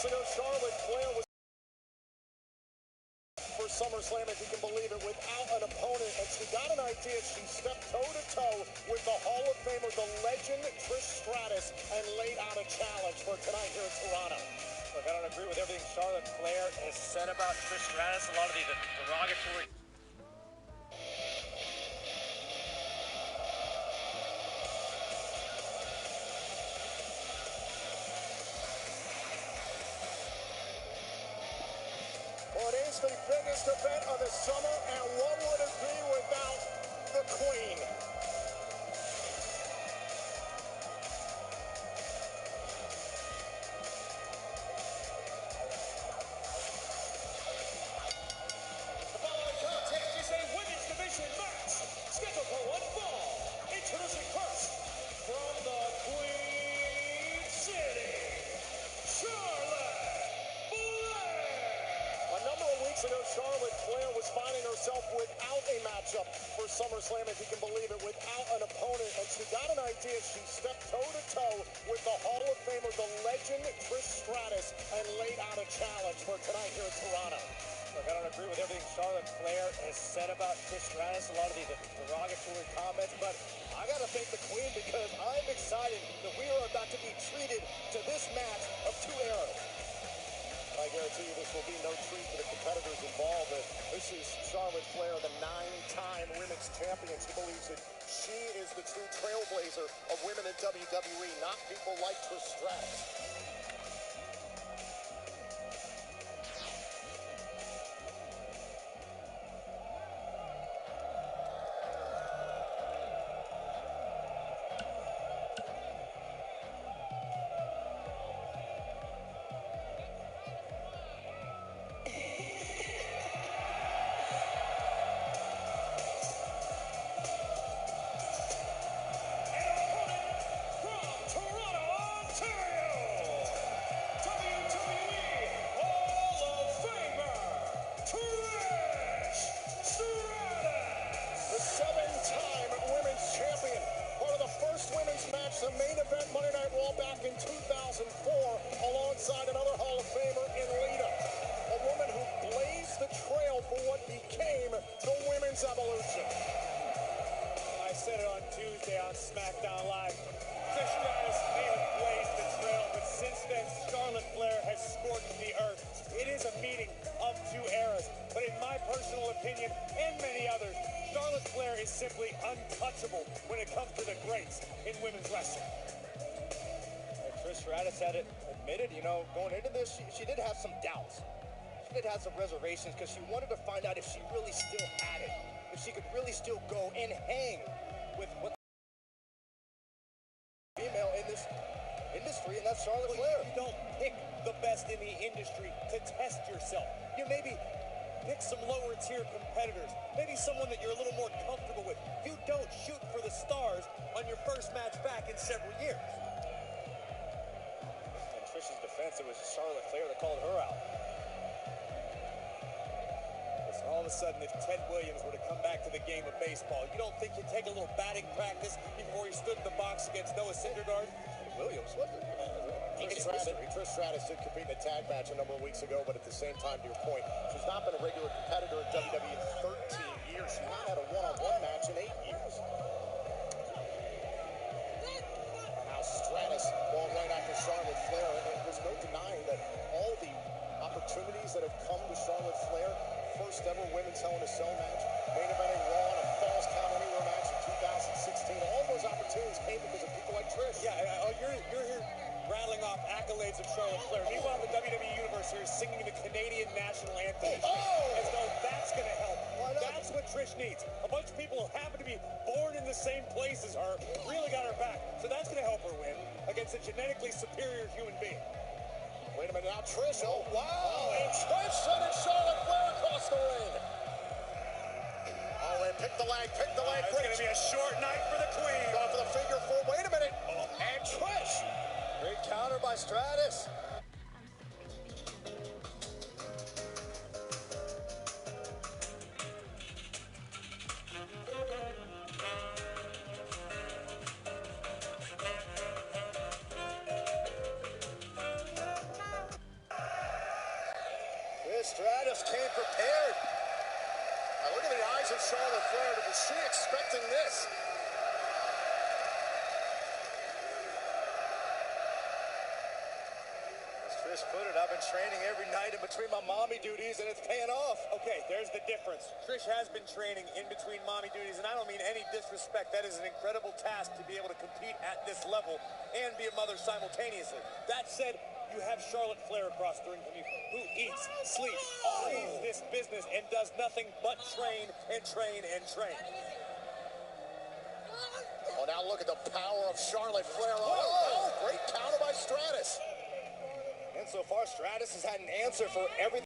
ago, Charlotte Flair was for SummerSlam, if you can believe it, without an opponent, and she got an idea. She stepped toe-to-toe with the Hall of Famer, the legend Trish Stratus, and laid out a challenge for tonight here in Toronto. Look, I don't agree with everything Charlotte Flair has said about Trish Stratus. A lot of these derogatory. Well, it is the biggest event of the summer, and what would it be without the Queen? The following contest is a women's division match scheduled for one fall. Introducing first, from the Queen City, Charlotte Flair. A number of weeks ago, Charlotte Flair was finding herself without a matchup for SummerSlam, if you can believe it, without an opponent, and she got an idea. She stepped toe-to-toe with the Hall of Famer, the legend Trish Stratus, and laid out a challenge for tonight here in Toronto. Look, I don't agree with everything Charlotte Flair has said about Trish Stratus. A lot of these derogatory comments, but I got to thank the Queen because I'm excited that we are about to be treated to this match of two eras. I guarantee you this will be no treat for the competitors involved. This is Charlotte Flair, the 9-time women's champion. She believes that she is the true trailblazer of women in WWE, not people like Trish Stratus. The main event Monday Night Raw back in 2004, alongside another Hall of Famer in Lita, a woman who blazed the trail for what became the women's evolution. I said it on Tuesday on SmackDown Live. Trish Stratus may have blazed the trail, but since then, Charlotte Flair has scorched the earth. It is a meeting of two eras, but in my personal opinion, and many others, Charlotte Flair is simply untouchable when it comes to the greats in women's wrestling. And Trish Stratus had it admitted, going into this, she did have some doubts. She did have some reservations because she wanted to find out if she really still had it, if she could really still go and hang with what female in this industry, and that's Charlotte Flair. You don't pick the best in the industry to test yourself. You maybe pick some lower tier competitors, maybe someone that you're a little more comfortable with. You don't shoot for the stars on your first match back in several years. In Trish's defense, it was Charlotte Flair that called her out. Listen, all of a sudden, if Ted Williams were to come back to the game of baseball, you don't think he'd take a little batting practice before he stood in the box against Noah Syndergaard? Williams, what the... Trish Stratus did compete in a tag match a number of weeks ago, but at the same time, to your point, she's not been a regular competitor in WWE in 13 years. She's not had a one-on-one match in 8 years. Now Stratus going right after Charlotte Flair, and there's no denying that all the opportunities that have come to Charlotte Flair, first ever women's Hell in a Cell match, main eventing Raw, and a Falls Count Anywhere match in 2016, all those opportunities came because of people like Trish. Yeah, you're here rattling off accolades of Charlotte Flair. Meanwhile, the WWE Universe here is singing the Canadian national anthem as though that's going to help. That's what Trish needs. A bunch of people who happen to be born in the same place as her really got her back. So that's going to help her win against a genetically superior human being. Wait a minute, now Trish, oh wow! And Trish sending Charlotte Flair across the ring. Oh, and pick the leg. It's going to be a short night for the Queen. Going for the figure four. Wait a minute. And Trish. Great counter by Stratus. Stratus came prepared. Now look at the eyes of Charlotte Flair. Was she expecting this? Trish put it, I've been training every night in between my mommy duties, and it's paying off. Okay, there's the difference. Trish has been training in between mommy duties, and I don't mean any disrespect. That is an incredible task to be able to compete at this level and be a mother simultaneously. That said, you have Charlotte Flair across the ring from you, who eats, sleeps, breathes this business, and does nothing but train and train and train. Oh, now look at the power of Charlotte Flair. Oh, great counter by Stratus. And so far, Stratus has had an answer for everything.